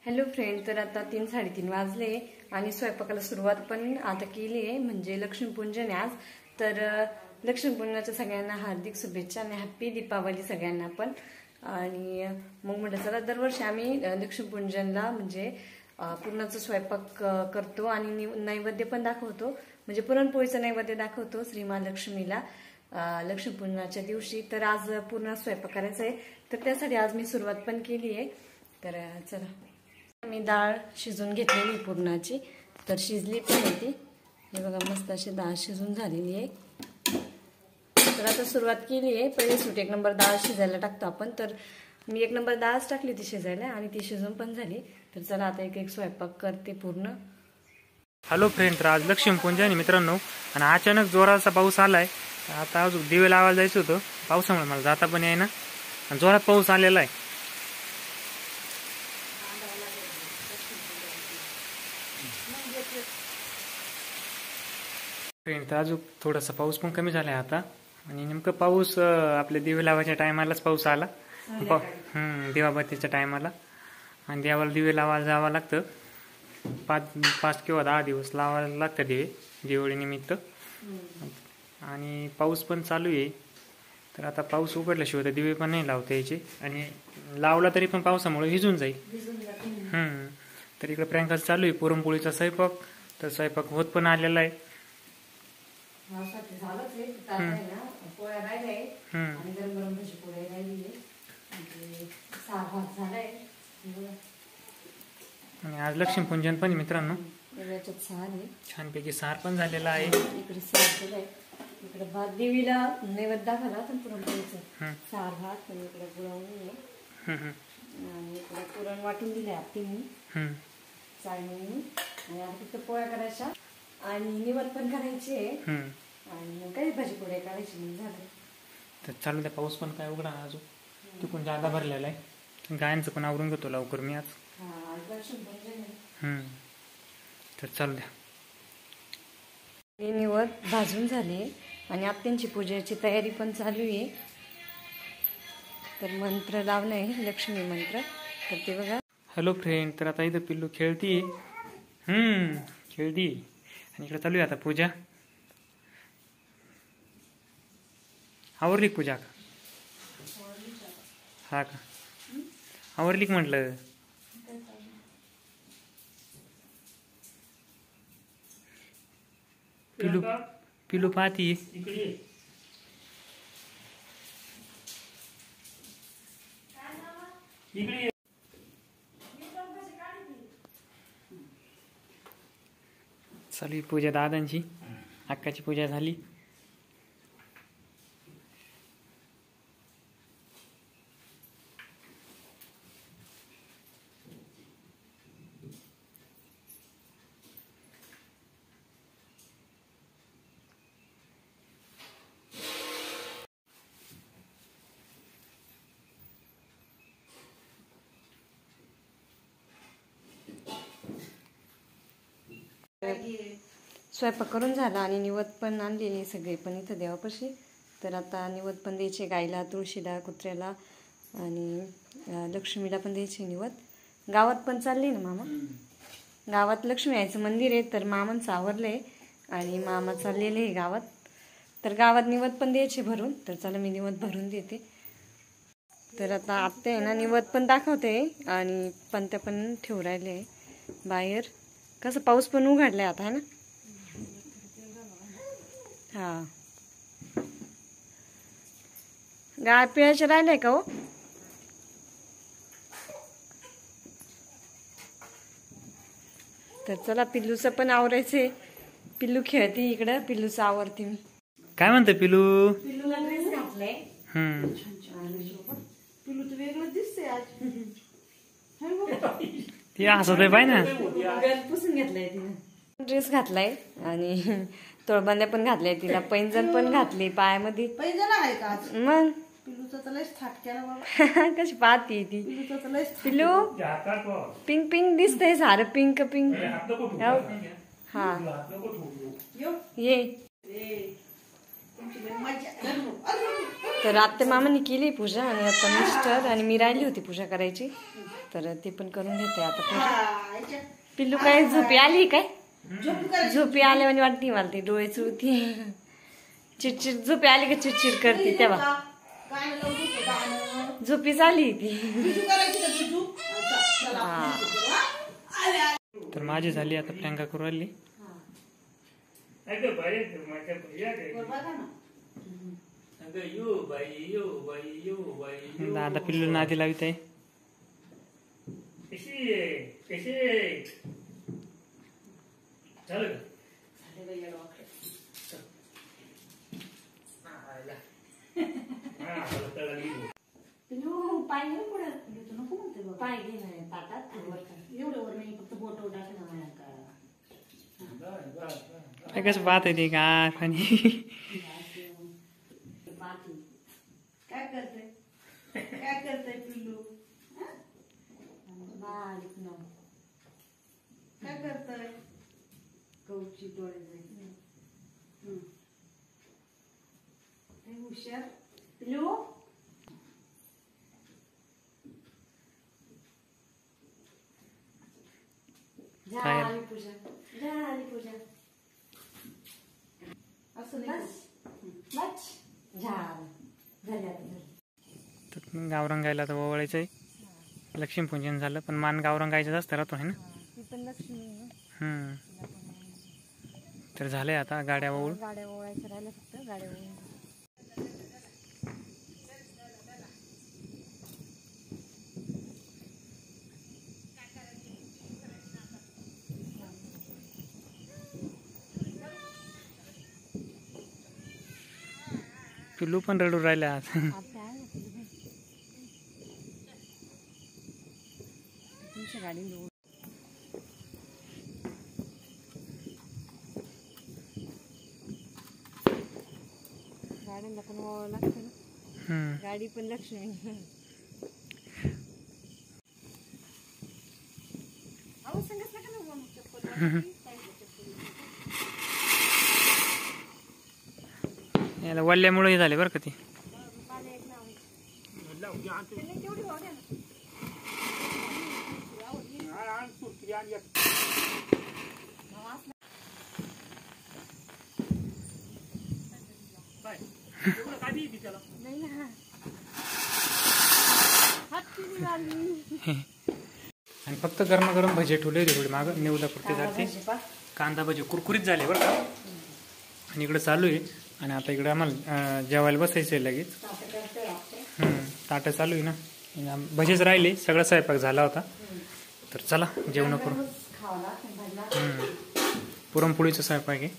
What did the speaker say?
Hello friend, तर आता 3-3:30 वाजले आणि स्वयंपाकाला सुरुवात पण आता केली आहे. म्हणजे लक्ष्मीपूजन आहे आज. तर लक्ष्मीपूजनाच्या सगळ्यांना हार्दिक शुभेच्छा आणि हॅप्पी दीपावली सगळ्यांना पण. आणि मग म्हटलं चला, दरवर्षी आम्ही लक्ष्मीपूजनला म्हणजे पुरणाचा स्वयंपाक करतो आणि नैवेद्य पण दाखवतो. म्हणजे पुरणपोळीचा नैवेद्य दाखवतो श्री महालक्ष्मीला लक्ष्मीपूजनाच्या दिवशी. तर आज पूर्ण स्वयंपाक करायचा आहे, तर त्यासाठी आज मी सुरुवात पण केली आहे. तर चला, मी डाळ शिजून घेतलेली पुरणाची, तर शिजली पण होती. हे बघा, मस्त अशी डाळ शिजून झालेली आहे. तर आता सुरुवात केली आहे. पहिले सूट 1 नंबर डाळ शिजायला टाकतो आपण. तर मी 1 नंबर डाळच टाकली ती शिजायला आणि ती शिजून पण झाली. तर चला आता एक स्वयंपाक करते पूर्ण. हॅलो फ्रेंड, तर आज लक्ष्मीपूजन आहे मित्रांनो, आणि अचानक जोराचा पाऊस आलाय. आता अजून दिवे लावायला जायचं होतं, पावसामुळे मला जाता पण येईना आणि जोरात पाऊस आलेला आहे. फ्रेंड, तर अजून थोडासा पाऊस पण कमी झालाय आता. आणि नेमकं पाऊस आपल्या दिवे लावायच्या टायमालाच पाऊस आला. दिवाबत्तीच्या टायमाला. आणि देवाला दिवे लावायला जावं लागतं. 5 किंवा 10 दिवस लावायला लागतं दिवे दिवाळीनिमित्त. आणि पाऊस पण चालू आहे. तर आता पाऊस उघडल्याशिवाय तर दिवे पण नाही लावता यायचे, आणि लावला तरी पण पावसामुळे भिजून जाईल. तर इकडे प्रँकाच चालू आहे पुरणपोळीचा स्वयंपाक. तर स्वयंपाक होत पण आलेला आहे. आणि आज लक्ष्मीपूजन पण मित्रांनो, छानपैकी सार पण झालेला आहे. इकडे सार केलाय, इकडे भात देवीला नैवेद्य दाखवला तर पुरणपोळीचं सार भात, आणि इकडे गुळवणी आणि इकडे पुरण वाटून दिले आत्तींनी चाळणीने. आणि आता फक्त पोळ्या करायच्या आणि निवड पण करायची, आणि मग काही भाजी पोळ्या करायची म्हणजे झालं. तर चालू द्या, पाऊस पण काय उघडा अजून, तिकडून जादा भरलेला आहे. गायांचं पण आवरून घेतो लवकर मी आज. तर चालू द्या. निवड भाजून झाले आणि आत्यांची पूजेची तयारी पण चालू आहे. तर मंत्र लावलंय, लक्ष्मी मंत्र. तर ते बघा. हॅलो फ्रेंड, तर आता इथं पिल्लू खेळती. खेळती आणि इकडे चालू आहे आता पूजा. आवरली पूजा का? हा का, आवरली म्हटलं. पिलू पाहती. चालू पूजा दादांची. अक्काची पूजा झाली. स्वयंपाक करून झाला आणि निवद पण आणलेली सगळे पण इथं देवापाशी. तर आता निवद पण द्यायचे गायला, तुळशीला, कुत्र्याला आणि लक्ष्मीला पण द्यायचे निवद. गावात पण चालले ना मामा, गावात लक्ष्मी आईचं मंदिर आहे. तर मामांचं आवरलंय आणि मामा चाललेले आहे गावात. तर गावात निवद पण द्यायचे भरून. तर चला, मी निवद भरून देते. तर आता आत्या आहे ना, निवद पण दाखवते आणि पंत्या पण ठेवू राहिले बाहेर. कसं पाऊस पण उघडलाय आता, है ना. हा, गाय पिळायचे राहिलंय का हो? तर चला, पिल्लूचं पण आवरायचंय. पिल्लू खेळते इकडं, पिल्लूचं आवरते मी. काय म्हणते पिलू? पिल्लूला ड्रेस घातलाय. पिल्लू तर वेगळं दिसतंय आज. ती हसत आहे पाय ना. पुसून घेतलाय तिने, ड्रेस घातलाय आणि तोळबंद्या पण घातल्या तिला, पैंजण पण घातली पायामध्ये. पैंजण आहे का आज? मग पिल्लूचा तर लयच थाट केला बाबा. कशी पाहती ती पिल्लूचा तर लयच. पिल्लू पिंक पिंक दिसतंय सारं, पिंक पिंक. हा, ये. तर आत्या मामांनी केली पूजा आणि आता मिस्टर आणि मी राहिली होती पूजा करायची. तर ते पण करून घेते आता पूजा. हा, याच्या- पिल्लू काय झोपी आली काय झोप करायची. झोपी आले म्हणजे वाटते मला ते डोळे चुळती चिडचिड झोपी आली का चिडचिड करते तेव्हा गाणं लावून देतो, गाणं. झोपीच आली ती बिजू करायची का बिजू? चला, हा. बिजू करू, हा? आले, आले. तर माझी झाली आता प्रियंका करू राहिली. वर बघा ना. दादा पिल्लू नादी लावित आहे. झाले बाई या डोक्यात. पिल्लू, पाय घे पुढे. तू नको म्हणते बाबा. पाय घे ना ताटात एवढं वर नाही, फक्त बोट टाकलं मला का. कसं पाहत आहे ते का पाणी. काय करते काय करते पिल्लू? बारीक ना काय करतय? कौची डोळे हुशार. पिल्लू झाली पूजा झाली पूजा असं नाही. बस बस झालं झाली आता झाली. तर गावरंगायला आता ओवाळायचं आहे. लक्ष्मीपूजन झालं पण मान गावरंगायचं जास्त राहतो आहे ना. ती पण लक्ष्मी आहे हम्म. तर झालंय आता गाड्या ओवळ. गाड्या ओळायचं राहिलं फक्त गाड्या ओळून पिल्लू पण रडू राहिल्या आज. तुमच्या गाडी गाड्यांना पण ओळावं लागतं ना. हम्म. गाडी पण लक्ष्मी अहो सांगत नका ना मग चप्पल याला वल्ल्यामुळे हे झाले बरं का ती. नाही ना आणि फक्त गरमागरम भजे ठेवले होते थोडे मागं निवडा पुरते जाते. कांदा भजे कुरकुरीत झाले बरं का. आणि इकडे चालू आहे. आणि आता इकडे आम्हाला जेवायला बसायचं आहे लगेच. ताटं चालू आहे ना. भजेच राहिले सगळा स्वयंपाक झाला होता. तर चला जेवण करू. पुरणपोळीचा स्वयंपाक आहे.